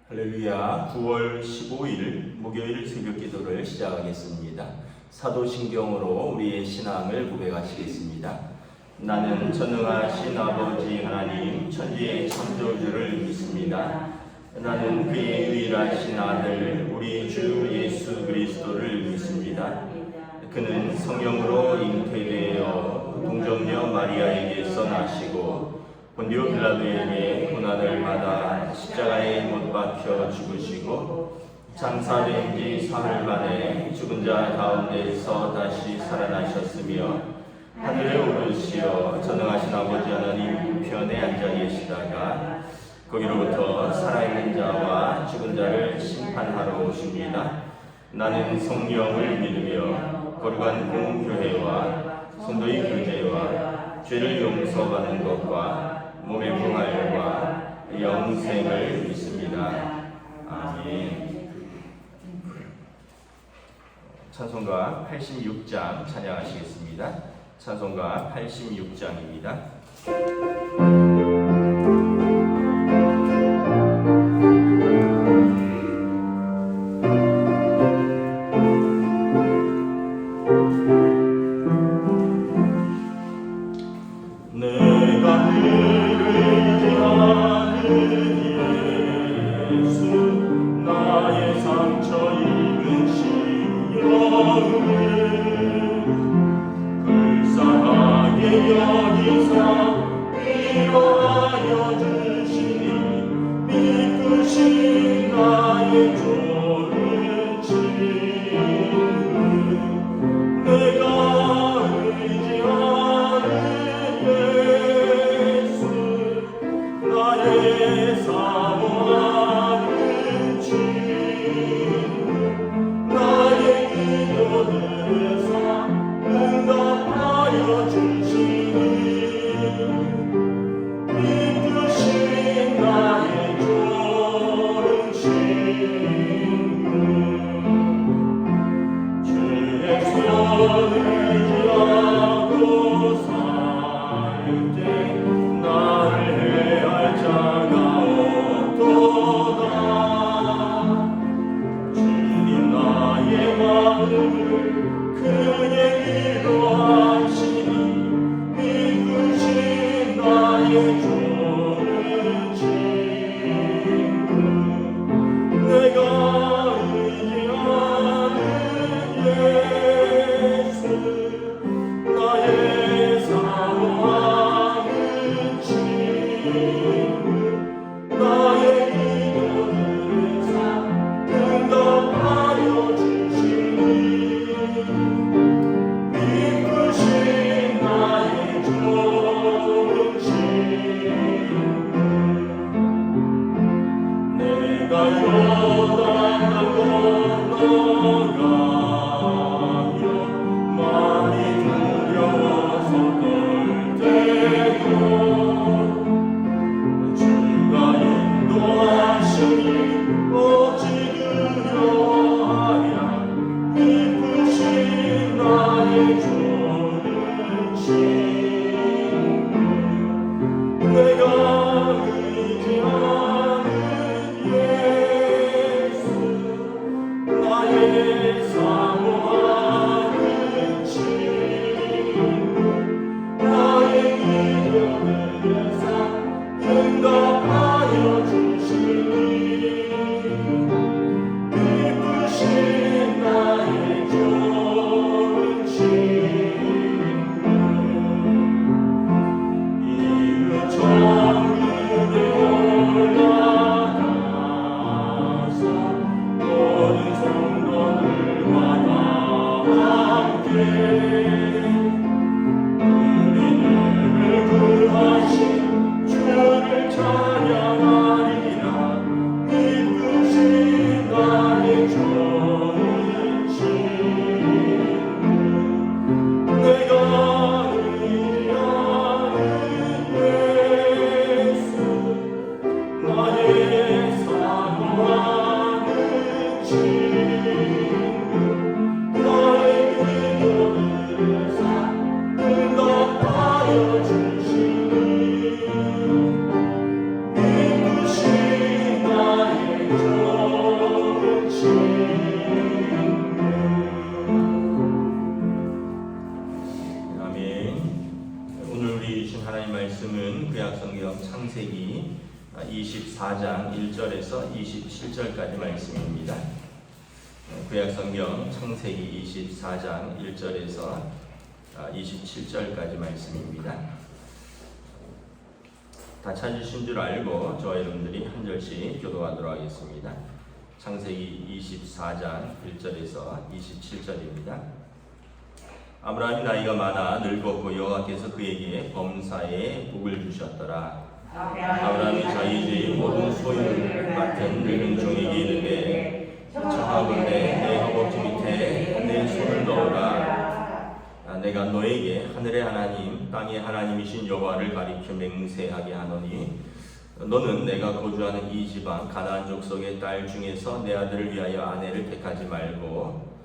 할렐루야. 9월 15일 목요일 새벽 기도를 시작하겠습니다. 사도신경으로 우리의 신앙을 고백하시겠습니다. 나는 전능하신 아버지 하나님 천지의 창조주를 믿습니다. 나는 그의 유일하신 아들 우리 주 예수 그리스도를 믿습니다. 그는 성령으로 잉태되어 동정녀 마리아에게서 나시고 본디오 빌라도에게 고난을 받아 십자가에 못 박혀 죽으시고 장사된 지 사흘 만에 죽은 자 가운데서 다시 살아나셨으며 하늘에 오르시어 전능하신 아버지 하나님 우편에 앉아 계시다가 거기로부터 살아있는 자와 죽은 자를 심판하러 오십니다. 나는 성령을 믿으며 거룩한 공교회와 성도의 교제와 죄를 용서받는 것과 몸의 부활과 영생을 믿습니다. 아멘. 찬송가 86장 찬양하시겠습니다. 찬송가 86장입니다. 응답하여 주시니 24장 1절에서 27절까지 말씀입니다. 구약성경 창세기 24장 1절에서 27절까지 말씀입니다. 다 찾으신 줄 알고 저와 여러분들이 한 절씩 교도하도록 하겠습니다. 창세기 24장 1절에서 27절입니다. 아브라함이 나이가 많아 늙었고 여호와께서 그에게 범사에 복을 주셨더라. 아브라함이 자기 집의 모든 소유를 맡은 늙은 종에게 이르되 청하건대 내 허벅지 밑에 내 손을 넣어라. 내가 너에게 하늘의 하나님 땅의 하나님이신 여호와를 가리켜 맹세하게 하노니 너는 내가 거주하는 이 지방 가나안 족속의 딸 중에서 내 아들을 위하여 아내를 택하지 말고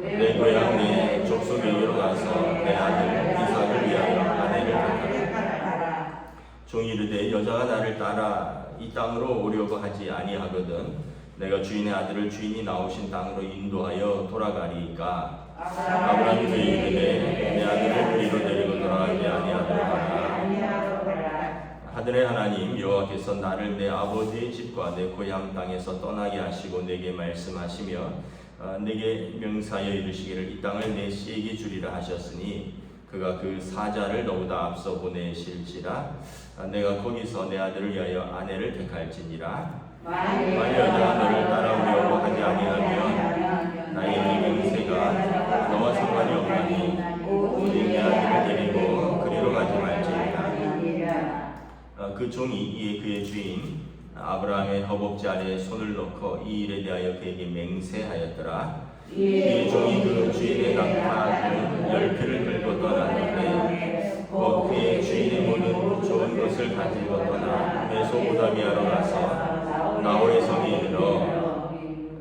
내 고향 내 족속에게로 가서 내 아들 이삭을 위하여 아내를 택하라. 종이 이르되 여자가 나를 따라 이 땅으로 오려고 하지 아니하거든 내가 주인의 아들을 주인이 나오신 땅으로 인도하여 돌아가리이까. 아브라함이 그에게 이르되 내 아들을 그리로 데리고 돌아가지 아니하도록 하라. 하늘의 하나님 여호와께서 나를 내 아버지의 집과 내 고향 땅에서 떠나게 하시고 내게 말씀하시며 내게 명사하여 이르시기를 이 땅을 내 씨에게 주리라 하셨으니 그가 그 사자를 너보다 앞서 보내실지라. 내가 거기서 내 아들을 위하여 아내를 택할지니라. 만일 여자가 너를 따라오려고 하지 아니하면 나의 이 명세가 너와 상관이 없나니 오직 내 아들을 데리고 그리로 가지 말지니라. 그 종이 이에 그의 주인 아브라함의 허벅지 아래에 손을 넣고 이 일에 대하여 그에게 맹세하였더라. 이 종이 그 주인의 낙타 중 10피를 들고 떠났는데 곧 그의 주인의 모든 좋은 것을 가지고 떠나 메소포타미아로 가서 나홀의 성에 이르러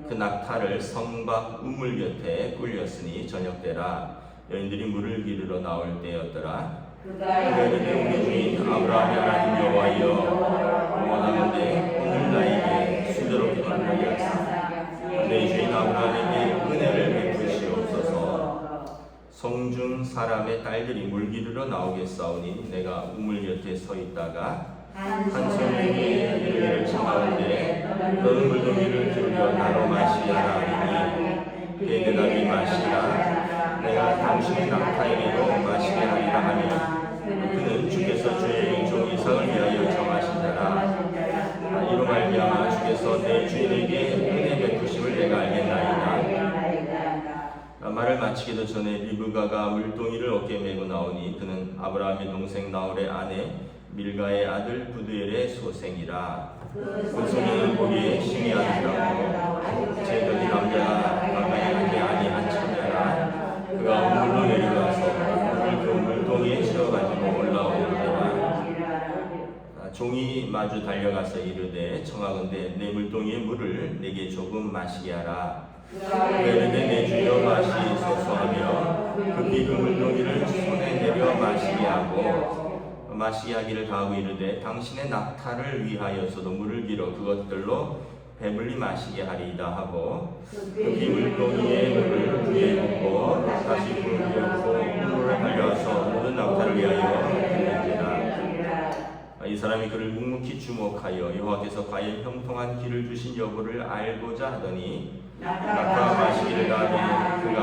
그 낙타를 성 밖 우물 곁에 꿀렸으니 저녁 때라. 여인들이 물을 기르러 나올 때였더라. 그가 이르되 우리 주인 아브라함의 하나님 여호와여 원하건대 오늘 나에게 수대롭게 만나게 하사 내 주인 아브라함에게 은혜를 베푸시옵소서. 성중 사람의 딸들이 물 기르러 나오겠사오니 내가 우물 곁에 서 있다가 한 소년에게 이르기를 청하건대 너는 물동이를 들여 나로 마시라 하니 그의 대답이 마시라. 내가 당신의 낙타에게도 마시게 하리라 하며 그는 주께서 주의 종 이삭을 위하여 정하신 자라. 이로 말미암아 주께서 내 주인에게 은혜 베푸심을 내가 알겠나이다. 말을 마치기도 전에 리브가가 물동이를 어깨에 메고 나오니 그는 아브라함의 동생 나홀의 아내 밀가의 아들 부두엘의 소생이라. 그 소년은 보기에 심히 아름다워 제자리 남자가 가까이 하지 아니한 처녀라. 그가 우물로 내려가서 물을 그 물동이에 채워가지고 올라오더라. 종이 마주 달려가서 이르되 청하건대 내 물동이의 물을 내게 조금 마시게 하라. 그가 이르되 내 주여 마시소서 하며 급히 그 물동이를 손에 내려 마시게 하고 마시게 하기를 다하고 이르되 당신의 낙타를 위하여서도 물을 길어 그것들로 배불리 마시게 하리이다 하고 급히 물동이의 물을 위에 붓고 다시 물을 붓고 우물로 달려와서 모든 낙타를 위하여 들는지라. 이 사람이 그를 묵묵히 주목하여 여호와께서 과연 형통한 길을 주신 여부를 알고자 하더니 낙타가 마시기를 다하니 그가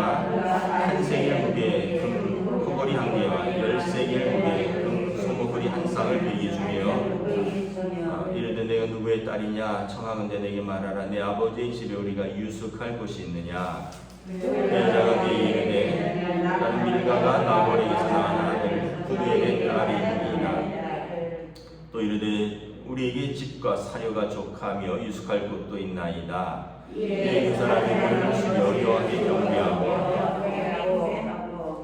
한 세겔 무게의 금 코걸이 한 개와 10세겔 무게의 금 소모거리 한 쌍을 그에게 주며 이르되 내가 누구의 딸이냐 청하건대 내게 말하라. 내 아버지의 집에 우리가 유숙할 곳이 있느냐. 여자가 그에게 이르되 나는 밀가가 나홀에게서 낳은 아들 부두엘의 딸이니라. 또 이르되 우리에게 집과 사료가 족하며 유숙할 곳도 있나이다. 이에 그 사람이 물을 주며 여호와께 경배하고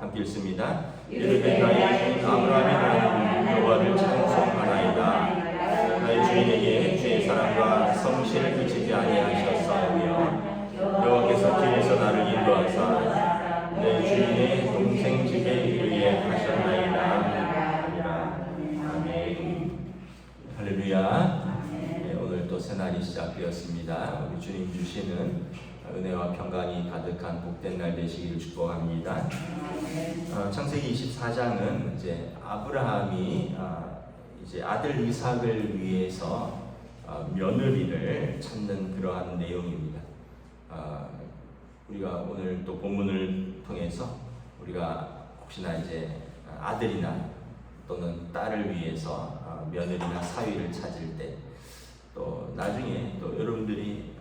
함께 읽습니다. 이르되 나의 주인 아브라함의 하나님 여호와를 찬송하나이다. 나의 주인에게 주의 사랑과 성실을 그치지 아니하셨사오며 여호와께서 길에서 나를 인도하사 내 주인의 동생 집에 이르게 하셨나이다. 아멘. 할렐루야. 오늘 또 새날이 시작되었습니다. 우리 주님 주시는 은혜와 평강이 가득한 복된 날 되시기를 축복합니다. 창세기 24장은 이제 아브라함이 이제 아들 이삭을 위해서 며느리를 찾는 그러한 내용입니다. 우리가 오늘 또 본문을 통해서 우리가 혹시나 이제 아들이나 또는 딸을 위해서 며느리나 사위를 찾을 때, 또 나중에 또 여러분들이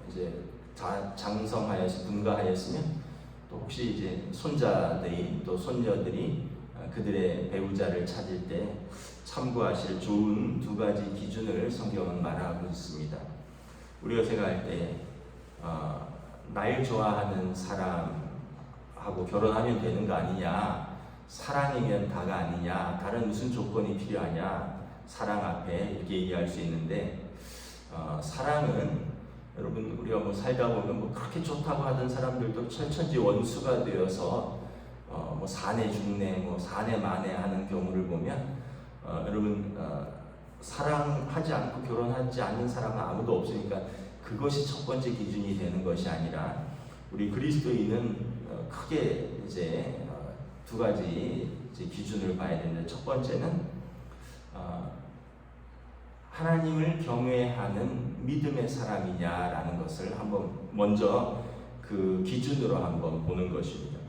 이제 장성하여서 분가하였으면 또 혹시 이제 손자들이 또 손녀들이 그들의 배우자를 찾을 때 참고하실 좋은 두 가지 기준을 성경은 말하고 있습니다. 우리가 생각할 때 날 좋아하는 사람하고 결혼하면 되는 거 아니냐, 사랑이면 다가 아니냐, 다른 무슨 조건이 필요하냐, 사랑 앞에 이렇게 얘기할 수 있는데, 사랑은 여러분 우리가 뭐 살다 보면 뭐 그렇게 좋다고 하던 사람들도 철천지 원수가 되어서 뭐 사내 중내 뭐 사내 만에 하는 경우를 보면 여러분 사랑하지 않고 결혼하지 않는 사람은 아무도 없으니까 그것이 첫 번째 기준이 되는 것이 아니라, 우리 그리스도인은 크게 이제 두 가지 이제 기준을 봐야 되는데, 첫 번째는 하나님을 경외하는 믿음의 사람이냐라는 것을 한번 먼저 그 기준으로 한번 보는 것입니다.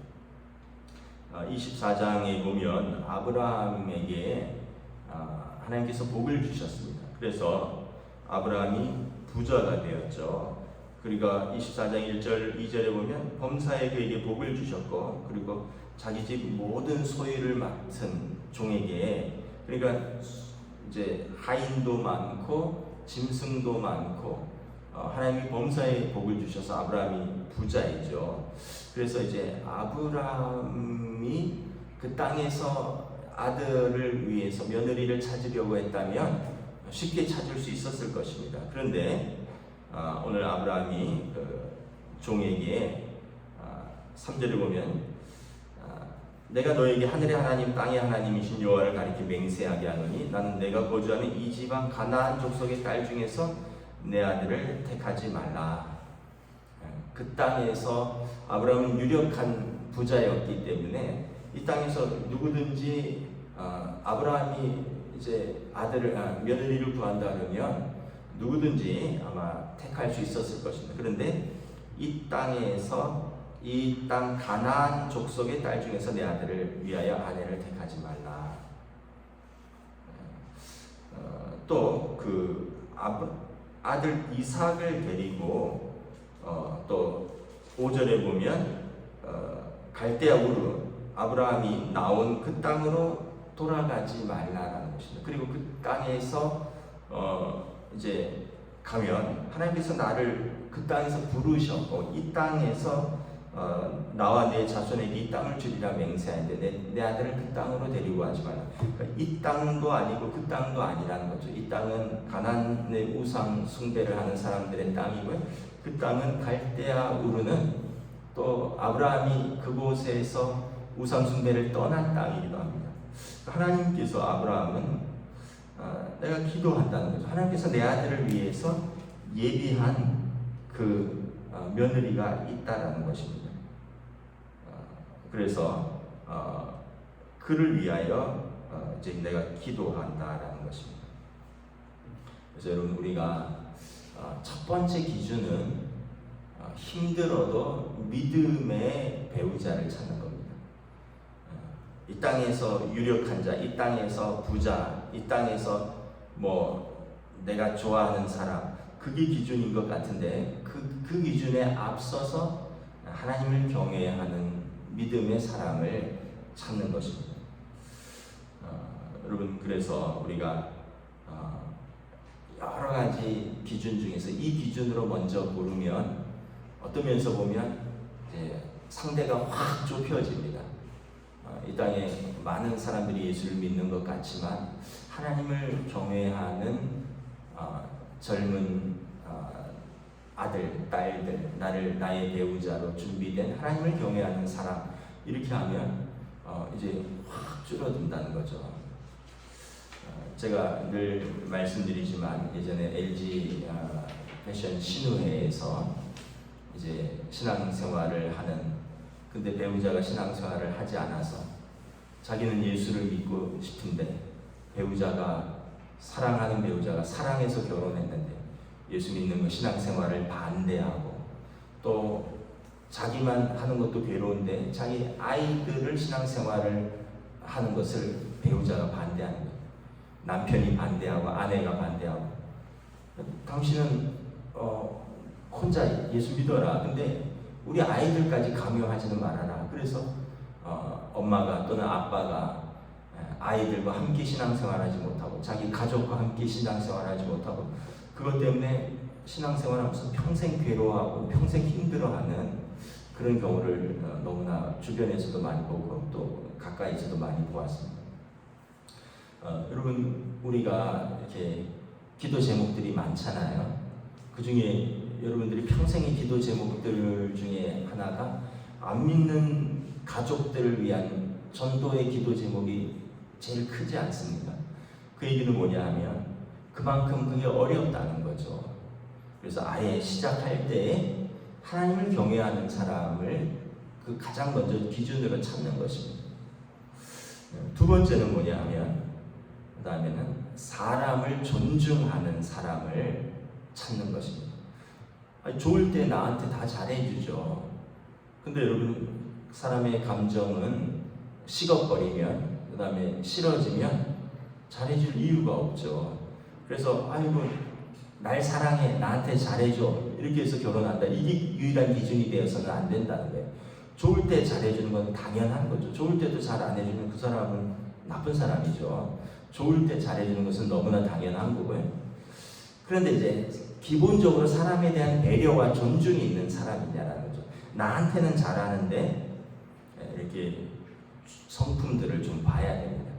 24장에 보면 아브라함에게 하나님께서 복을 주셨습니다. 그래서 아브라함이 부자가 되었죠. 그러니까 24장 1절 2절에 보면 범사에 그에게 복을 주셨고, 그리고 자기 집 모든 소유를 맡은 종에게, 그러니까 이제 하인도 많고 짐승도 많고 하나님이 범사에 복을 주셔서 아브라함이 부자이죠. 그래서 이제 아브라함이 그 땅에서 아들을 위해서 며느리를 찾으려고 했다면 쉽게 찾을 수 있었을 것입니다. 그런데 오늘 아브라함이 그 종에게 3절을 보면 내가 너에게 하늘의 하나님 땅의 하나님이신 여호와를 가리켜 맹세하게 하노니 나는 내가 거주하는 이 지방 가나안 족속의 딸 중에서 내 아들을 택하지 말라. 그 땅에서 아브라함은 유력한 부자였기 때문에 이 땅에서 누구든지 아브라함이 이제 며느리를 구한다 그러면 누구든지 아마 택할 수 있었을 것입니다. 그런데 이 땅에서 이 땅 가나안 족속의 딸 중에서 내 아들을 위하여 아내를 택하지 말라. 또 그 아들 이삭을 데리고 또 5절에 보면 갈대아 우르 아브라함이 나온 그 땅으로 돌아가지 말라라는 것입니다. 그리고 그 땅에서 이제 가면 하나님께서 나를 그 땅에서 부르셨고 이 땅에서 나와 내 자손에게 이 땅을 주리라 맹세하는데 내 아들을 그 땅으로 데리고 가지 말라. 그러니까 이 땅도 아니고 그 땅도 아니라는 거죠. 이 땅은 가나안의 우상 숭배를 하는 사람들의 땅이고요. 그 땅은 갈대아 우르는 또 아브라함이 그곳에서 우상 숭배를 떠난 땅이기도 합니다. 하나님께서 아브라함은 내가 기도한다는 거죠. 하나님께서 내 아들을 위해서 예비한 그 며느리가 있다라는 것입니다. 그래서 그를 위하여 이제 내가 기도한다라는 것입니다. 그래서 여러분 우리가 첫 번째 기준은 힘들어도 믿음의 배우자를 찾는 겁니다. 이 땅에서 유력한 자, 이 땅에서 부자, 이 땅에서 뭐 내가 좋아하는 사람, 그게 기준인 것 같은데 그 기준에 앞서서 하나님을 경외하는 믿음의 사람을 찾는 것입니다. 여러분 그래서 우리가 여러 가지 기준 중에서 이 기준으로 먼저 고르면 어떤 면에서 보면 이제 상대가 확 좁혀집니다. 이 땅에 많은 사람들이 예수를 믿는 것 같지만 하나님을 경외하는 젊은 아들, 딸들, 나의 배우자로 준비된 하나님을 경외하는 사람, 이렇게 하면 이제 확 줄어든다는 거죠. 제가 늘 말씀드리지만 예전에 LG 패션 신우회에서 이제 신앙생활을 하는, 근데 배우자가 신앙생활을 하지 않아서 자기는 예수를 믿고 싶은데 배우자가 사랑하는 배우자가 사랑해서 결혼했는데 예수 믿는 거 신앙생활을 반대하고 또 자기만 하는 것도 괴로운데 자기 아이들을 신앙생활을 하는 것을 배우자가 반대하는 거예요. 남편이 반대하고 아내가 반대하고 당신은 혼자 예수 믿어라. 근데 우리 아이들까지 강요하지는 말아라. 그래서 엄마가 또는 아빠가 아이들과 함께 신앙생활하지 못하고 자기 가족과 함께 신앙생활하지 못하고 그것 때문에 신앙생활하면서 평생 괴로워하고 평생 힘들어하는 그런 경우를 너무나 주변에서도 많이 보고 또 가까이서도 많이 보았습니다. 여러분 우리가 이렇게 기도 제목들이 많잖아요. 그 중에 여러분들이 평생의 기도 제목들 중에 하나가 안 믿는 가족들을 위한 전도의 기도 제목이 제일 크지 않습니까? 그 얘기는 뭐냐 하면 그만큼 그게 어렵다는 거죠. 그래서 아예 시작할 때 하나님을 경외하는 사람을 그 가장 먼저 기준으로 찾는 것입니다. 두 번째는 뭐냐 하면 그 다음에는 사람을 존중하는 사람을 찾는 것입니다. 좋을 때 나한테 다 잘해주죠. 근데 여러분 사람의 감정은 식어버리면 그 다음에 싫어지면 잘해줄 이유가 없죠. 그래서 아이고 날 사랑해 나한테 잘해줘 이렇게 해서 결혼한다. 이게 유일한 기준이 되어서는 안 된다는 거예요. 좋을 때 잘해주는 건 당연한 거죠. 좋을 때도 잘 안 해주면 그 사람은 나쁜 사람이죠. 좋을 때 잘해주는 것은 너무나 당연한 거고요. 그런데 이제 기본적으로 사람에 대한 배려와 존중이 있는 사람이냐라는 거죠. 나한테는 잘하는데 이렇게 성품들을 좀 봐야 됩니다.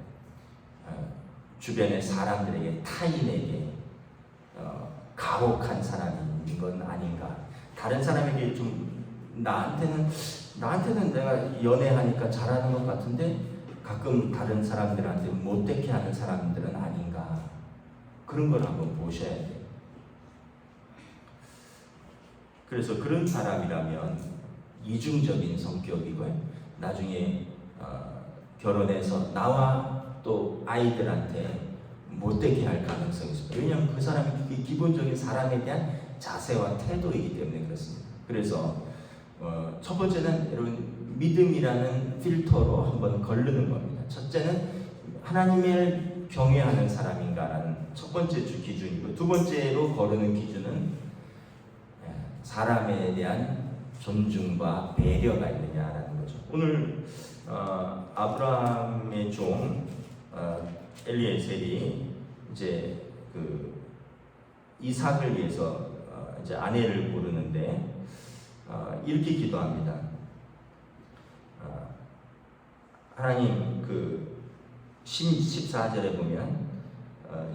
주변의 사람들에게 타인에게 가혹한 사람인 건 아닌가. 다른 사람에게 좀 나한테는 내가 연애하니까 잘하는 것 같은데 가끔 다른 사람들한테 못되게 하는 사람들은 아닌가. 그런 걸 한번 보셔야 돼요. 그래서 그런 사람이라면 이중적인 성격이고요. 나중에 결혼해서 나와 또 아이들한테 못되게 할 가능성이 있습니다. 왜냐하면 그 사람이 그게 기본적인 사람에 대한 자세와 태도이기 때문에 그렇습니다. 그래서 첫 번째는 여러분 믿음이라는 필터로 한번 거르는 겁니다. 첫째는 하나님을 경외하는 사람인가라는 첫 번째 기준이고 두 번째로 거르는 기준은 사람에 대한 존중과 배려가 있느냐라는 거죠. 오늘 아브라함의 종 엘리에셀이 이제 그 이삭을 위해서 이제 아내를 고르는데 이렇게 기도합니다. 하나님 그 14절에 보면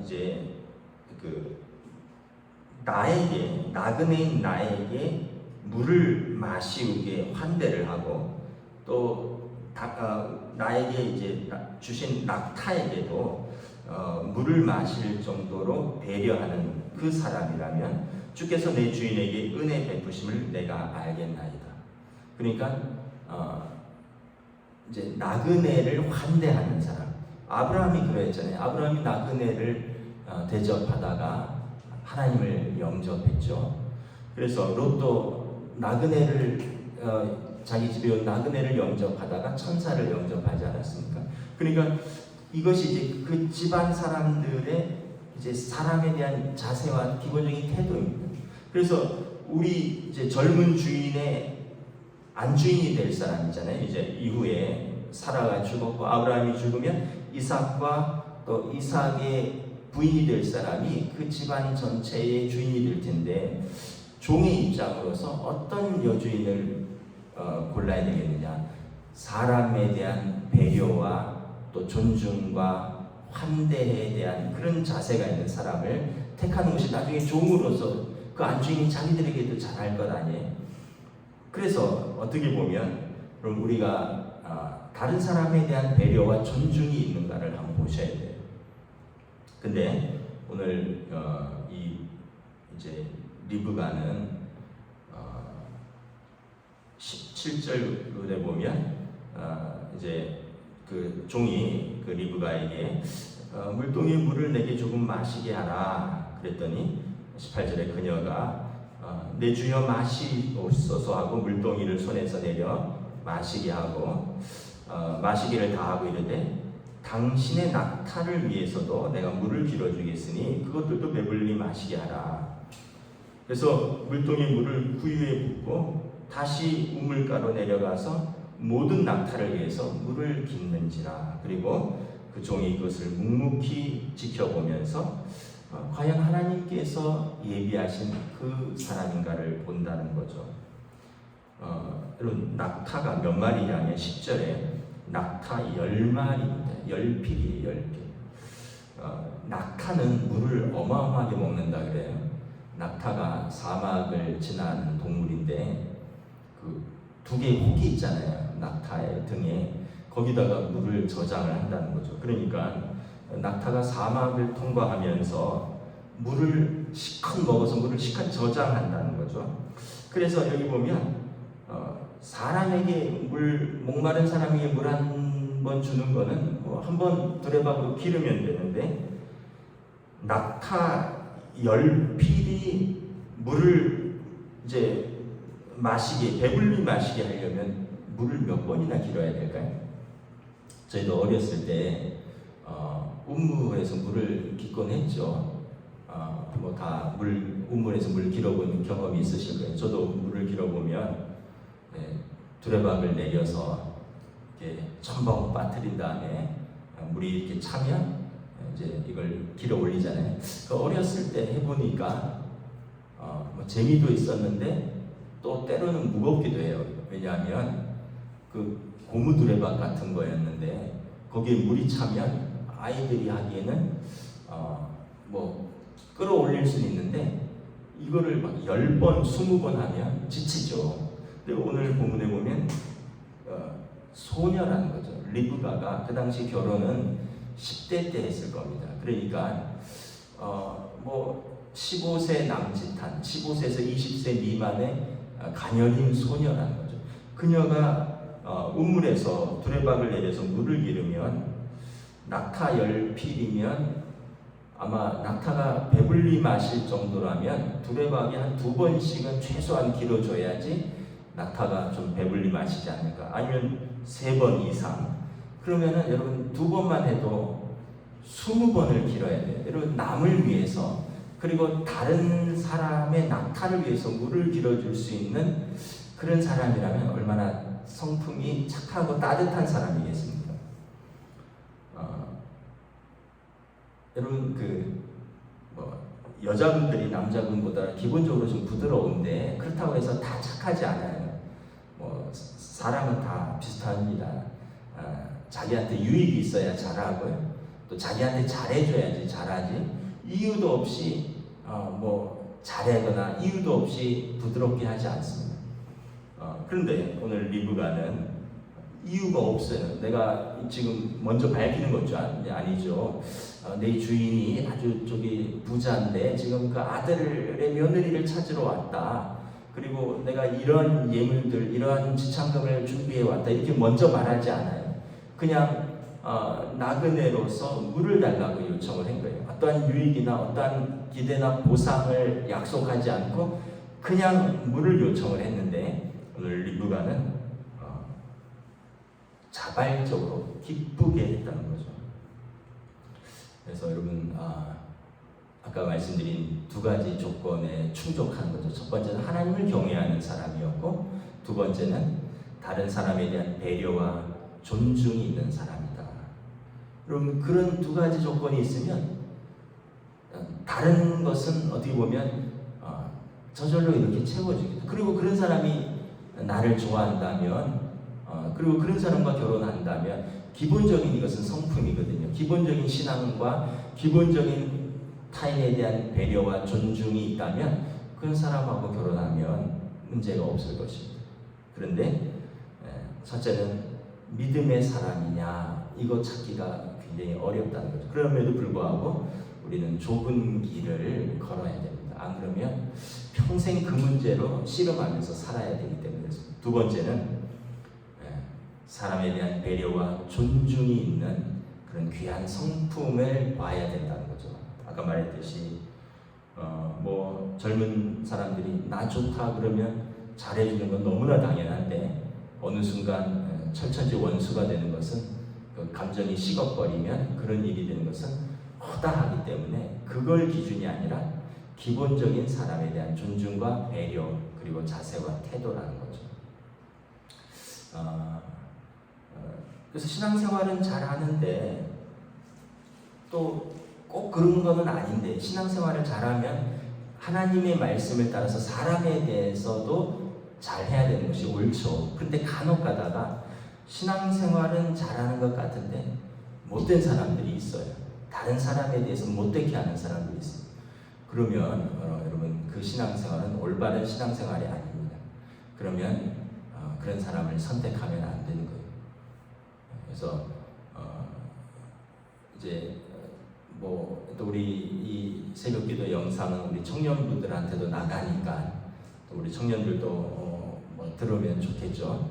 이제 그 나그네인 나에게 물을 마시우게 환대를 하고 또 나에게 이제 주신 낙타에게도 물을 마실 정도로 배려하는 그 사람이라면 주께서 내 주인에게 은혜 베푸심을 내가 알겠나이다. 그러니까 이제 나그네를 환대하는 사람. 아브라함이 그랬잖아요. 아브라함이 나그네를 대접하다가 하나님을 영접했죠. 그래서 롯도 나그네를 자기 집에 온 나그네를 영접하다가 천사를 영접하지 않았습니까? 그러니까 이것이 이제 그 집안 사람들의 이제 사람에 대한 자세와 기본적인 태도입니다. 그래서 우리 이제 젊은 주인의 안주인이 될 사람이잖아요. 이제 이후에 사라가 죽었고 아브라함이 죽으면 이삭과 또 이삭의 부인이 될 사람이 그 집안 전체의 주인이 될 텐데 종의 입장으로서 어떤 여주인을 골라야 되겠느냐. 사람에 대한 배려와 또 존중과 환대에 대한 그런 자세가 있는 사람을 택하는 것이 나중에 종으로서 그 안주인이 자기들에게도 잘할 것 아니에요. 그래서 어떻게 보면 그럼 우리가 다른 사람에 대한 배려와 존중이 있는가를 한번 보셔야 돼요. 근데 오늘 이제 리브가는 17절에 보면 이제 그 종이 그 리브가에게 물동이 물을 내게 조금 마시게 하라 그랬더니 18절에 그녀가 내 주여 마시옵소서 하고 물동이를 손에서 내려 마시게 하고 마시기를 다하고 이르되 당신의 낙타를 위해서도 내가 물을 길어주겠으니 그것들도 배불리 마시게 하라. 그래서 물동이 물을 구유에 붓고 다시 우물가로 내려가서 모든 낙타를 위해서 물을 깃는지라. 그리고 그 종이 그것을 묵묵히 지켜보면서 과연 하나님께서 예비하신 그 사람인가를 본다는 거죠. 여러분 낙타가 몇 마리냐면 10절에 낙타 10마리입니다. 10필이에요. 10필. 낙타는 물을 어마어마하게 먹는다 그래요. 낙타가 사막을 지나는 동물인데 그 두 개의 혹이 있잖아요. 낙타의 등에 거기다가 물을 저장을 한다는 거죠. 그러니까 낙타가 사막을 통과하면서 물을 실컷 먹어서 물을 실컷 저장한다는 거죠. 그래서 여기 보면 사람에게 목마른 사람에게 물 한 번 주는 거는 한 번 두레박으로 기르면 되는데 낙타 10필이 물을 이제 배불리 마시게 하려면 물을 몇 번이나 길어야 될까요? 저희도 어렸을 때 운무에서 물을 깃곤 했죠. 뭐 다 운무에서 물 길어본 경험이 있으실 거예요. 저도 물을 길어보면 두레박을 내려서 이렇게 첨벙 빠뜨린 다음에 물이 이렇게 차면 이제 이걸 길어 올리잖아요. 어렸을 때 해보니까 뭐 재미도 있었는데 또 때로는 무겁기도 해요. 왜냐하면 그 고무 두레박 같은 거였는데 거기에 물이 차면 아이들이 하기에는 뭐 끌어올릴 수는 있는데 이거를 막 10번, 20번 하면 지치죠. 근데 오늘 본문에 보면 소녀라는 거죠. 리브가가 그 당시 결혼은 10대 때 했을 겁니다. 그러니까 뭐 15세 남짓한 15세에서 20세 미만의 가녀린 소녀라는 거죠. 그녀가 우물에서 두레박을 내려서 물을 기르면 낙타 10필이면 아마 낙타가 배불리 마실 정도라면 두레박이 한 2번씩은 최소한 길어줘야지 낙타가 좀 배불리 마시지 않을까. 아니면 3번 이상. 그러면은 여러분 2번만 해도 20번을 길어야 돼요. 여러분 남을 위해서 그리고 다른 사람의 낙타를 위해서 물을 길어줄 수 있는 그런 사람이라면 얼마나 성품이 착하고 따뜻한 사람이겠습니까? 여러분 여자분들이 남자분보다 기본적으로 좀 부드러운데 그렇다고 해서 다 착하지 않아요. 사람은 다 비슷합니다. 자기한테 유익이 있어야 잘하고요. 또 자기한테 잘해줘야지 잘하지. 이유도 없이 잘하거나 이유도 없이 부드럽게 하지 않습니다. 그런데 오늘 리브가는 이유가 없어요. 내가 지금 먼저 밝히는 것도 아니죠. 내 주인이 아주 부자인데 지금 그 아들의 며느리를 찾으러 왔다. 그리고 내가 이런 예물들, 이러한 지참금을 준비해 왔다. 이렇게 먼저 말하지 않아요. 그냥 나그네로서 물을 달라고 요청을 한 거예요. 어떠한 유익이나 어떠한 기대나 보상을 약속하지 않고 그냥 물을 요청을 했는데 오늘 리브가는 자발적으로 기쁘게 했다는 거죠. 그래서 여러분 아까 말씀드린 2가지 조건에 충족한 거죠. 첫 번째는 하나님을 경외하는 사람이었고 두 번째는 다른 사람에 대한 배려와 존중이 있는 사람이다. 여러분 그런 2가지 조건이 있으면 다른 것은 어떻게 보면 저절로 이렇게 채워지겠다. 그리고 그런 사람이 나를 좋아한다면 그리고 그런 사람과 결혼한다면 기본적인 이것은 성품이거든요. 기본적인 신앙과 기본적인 타인에 대한 배려와 존중이 있다면 그런 사람하고 결혼하면 문제가 없을 것입니다. 그런데 첫째는 믿음의 사람이냐 이거 찾기가 굉장히 어렵다는 거죠. 그럼에도 불구하고 우리는 좁은 길을 걸어야 됩니다. 안 그러면 평생 그 문제로 씨름하면서 살아야 되기 때문에 그렇습니다. 두 번째는 사람에 대한 배려와 존중이 있는 그런 귀한 성품을 봐야 된다는 거죠. 아까 말했듯이 뭐 젊은 사람들이 나 좋다 그러면 잘해주는 건 너무나 당연한데 어느 순간 철천지 원수가 되는 것은 그 감정이 식어버리면 그런 일이 되는 것은 허다하기 때문에 그걸 기준이 아니라 기본적인 사람에 대한 존중과 배려 그리고 자세와 태도라는 거죠. 그래서 신앙생활은 잘하는데 또 꼭 그런 거는 아닌데 신앙생활을 잘하면 하나님의 말씀을 따라서 사람에 대해서도 잘해야 되는 것이 옳죠. 근데 간혹 가다가 신앙생활은 잘하는 것 같은데 못된 사람들이 있어요. 다른 사람에 대해서 못되게 하는 사람들이 있어요. 그러면 여러분 그 신앙생활은 올바른 신앙생활이 아닙니다. 그러면 그런 사람을 선택하면 안 되는 거예요. 그래서 이제 뭐 또 우리 이 새벽기도 영상은 우리 청년분들한테도 나가니까 또 우리 청년들도 뭐 들으면 좋겠죠.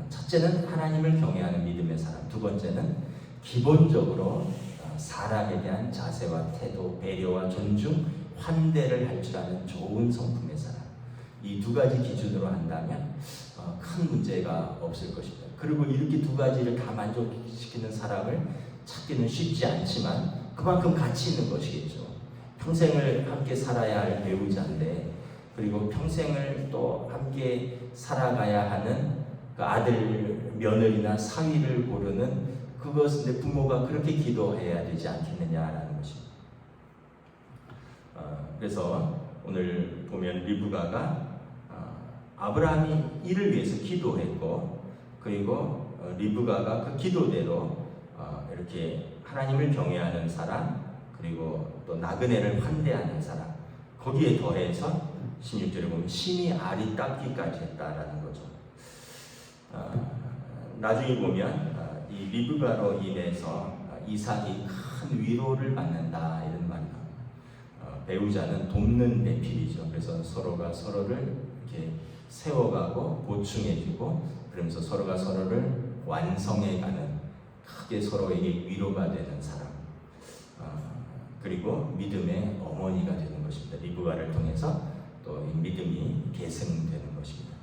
첫째는 하나님을 경외하는 믿음의 사람, 두 번째는 기본적으로 사람에 대한 자세와 태도, 배려와 존중, 환대를 할 줄 아는 좋은 성품의 사람. 이 두 가지 기준으로 한다면 큰 문제가 없을 것입니다. 그리고 이렇게 두 가지를 다 만족시키는 사람을 찾기는 쉽지 않지만 그만큼 가치 있는 것이겠죠. 평생을 함께 살아야 할 배우자인데 그리고 평생을 또 함께 살아가야 하는 그 아들, 며느리나 사위를 고르는 그것은 내 부모가 그렇게 기도해야 되지 않겠느냐라는 것입니다. 그래서 오늘 보면 리브가가 아브라함이 이를 위해서 기도했고 그리고 리브가가 그 기도대로 이렇게 하나님을 경외하는 사람 그리고 또 나그네를 환대하는 사람 거기에 더해서 16절에 보면 심히 알이 닦기까지 했다라는 거죠. 나중에 보면 이 리브가로 인해서 이삭이 큰 위로를 받는다 이런 말이 나옵니다. 배우자는 돕는 배필이죠. 그래서 서로가 서로를 이렇게 세워가고 보충해주고 그러면서 서로가 서로를 완성해가는 크게 서로에게 위로가 되는 사람 그리고 믿음의 어머니가 되는 것입니다. 리브가를 통해서 또 이 믿음이 계승되는 것입니다.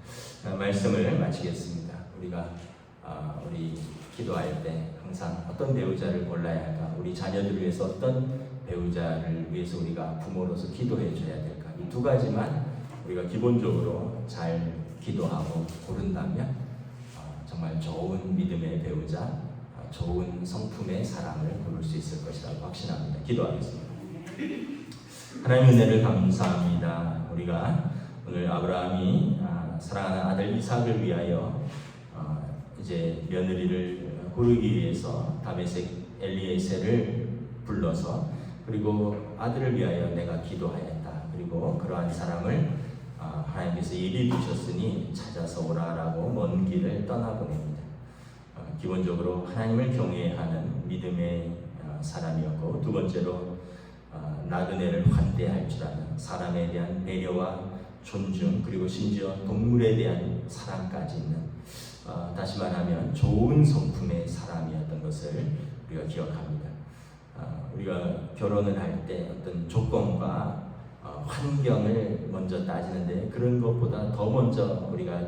말씀을 마치겠습니다. 우리가 우리 기도할 때 항상 어떤 배우자를 골라야 할까? 우리 자녀들을 위해서 어떤 배우자를 위해서 우리가 부모로서 기도해 줘야 될까? 이 두 가지만 우리가 기본적으로 잘 기도하고 고른다면 정말 좋은 믿음의 배우자, 좋은 성품의 사랑을 고를 수 있을 것이라고 확신합니다. 기도하겠습니다. 하나님 은혜를 감사합니다. 우리가 오늘 아브라함이 사랑하는 아들 이삭을 위하여 이제 며느리를 고르기 위해서 다메섹 엘리에셀을 불러서 그리고 아들을 위하여 내가 기도하였다. 그리고 그러한 사람을 하나님께서 예비 두셨으니 찾아서 오라라고 먼 길을 떠나보냅니다. 기본적으로 하나님을 경외하는 믿음의 사람이었고 두 번째로 나그네를 환대할 줄 아는 사람에 대한 배려와 존중 그리고 심지어 동물에 대한 사랑까지 있는 다시 말하면 좋은 성품의 사람이었던 것을 우리가 기억합니다. 우리가 결혼을 할 때 어떤 조건과 환경을 먼저 따지는데 그런 것보다 더 먼저 우리가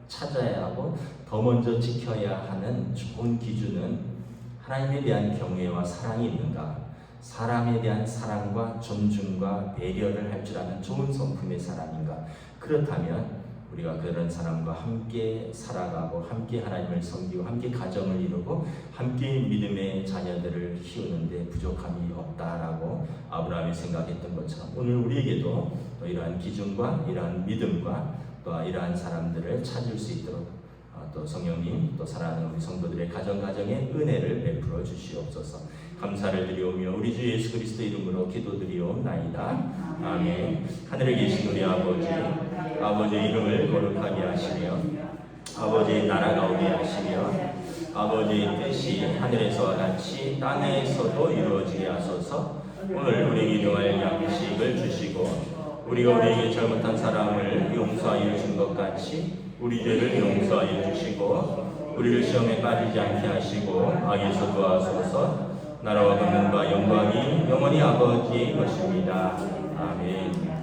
찾아야 하고 더 먼저 지켜야 하는 좋은 기준은 하나님에 대한 경외와 사랑이 있는가, 사람에 대한 사랑과 존중과 배려를 할 줄 아는 좋은 성품의 사람인가. 그렇다면 우리가 그런 사람과 함께 살아가고 함께 하나님을 섬기고 함께 가정을 이루고 함께 믿음의 자녀들을 키우는데 부족함이 없다라고 아브라함이 생각했던 것처럼 오늘 우리에게도 또 이러한 기준과 이러한 믿음과 또 이러한 사람들을 찾을 수 있도록 또 성령님 또 사랑하는 우리 성도들의 가정에 은혜를 베풀어 주시옵소서. 감사를 드리오며 우리 주 예수 그리스도 이름으로 기도드리옵나이다. 아멘. 하늘에 계신 우리 아버지의 이름을 거룩하게 하시며 아버지의 나라가 오게 하시며 아버지의 뜻이 하늘에서와 같이 땅에서도 이루어지게 하소서. 오늘 우리에게 일용할 양식을 주시고 우리가 우리에게 잘못한 사람을 용서하여 준 것 같이 우리 죄를 용서하여 주시고 우리를 시험에 빠지지 않게 하시고 악에서 도와소서. 나라와 권능과 영광이 영원히 아버지의 것입니다. 아멘.